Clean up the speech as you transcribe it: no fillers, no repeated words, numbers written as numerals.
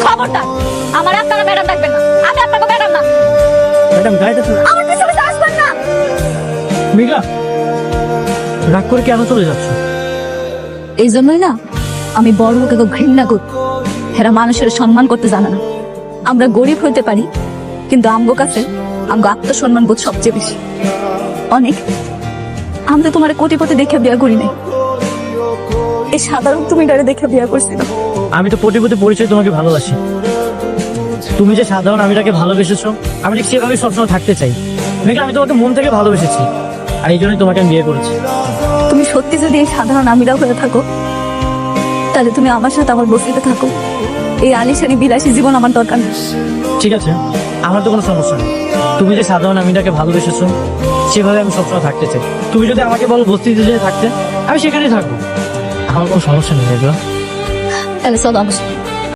খবরদার আমার আপনারা ম্যাডাম ডাকবেন না, আমি আপনাকে ম্যাডাম না। ম্যাডাম গাড়িটা তো আমার পিছনে আসবেন না। মেঘা, রাগ করে কেন চলে যাচ্ছ? এই জন্যই না আমি বড় লোককে ঘৃণা করি। এরা মানুষের সম্মান করতে জানে না। আমরা গরিব হইতে পারি, কিন্তু আমগো কাছে আমগো আত্মসম্মান বোধ সবচেয়ে বেশি। অনেক আমি তো তোমার কোটিপতি দেখে বিয়ে করি নাই, এই সাধারণ তুমি ডারে দেখে বিয়ে করছিল। আমি তো কোটিপতি পরিচয় তোমাকে ভালোবাসি। তুমি যে সাধারণ আমিটাকে ভালোবেসেছো, আমি ঠিক সেভাবে সবসময় থাকতে চাই। মেঘা, আমি তোমাকে মন থেকে ভালোবেসেছি, আর এই জন্যই তোমাকে আমি বিয়ে করেছি। তুমি সত্যি যদি এই সাধারণ আমিরা হয়ে থাকো, তাহলে তুমি আমার সাথে আমার বসিতে থাকো। এই আলিশানি বিলাসী জীবন আমার দরকার নেই। ঠিক আছে, আমার তো কোনো সমস্যা নেই। তুমি যে সাধারণ আমিটাকে ভালোবেসেছো, সেভাবে আমি সবসময় থাকতে চাই। তুমি যদি আমাকে বলো বস্তিতে যেয়ে থাকতে, আমি সেখানেই থাকবো। আমার কোনো সমস্যা নেই মেঘা। তাহলে চলো আমার সাথে।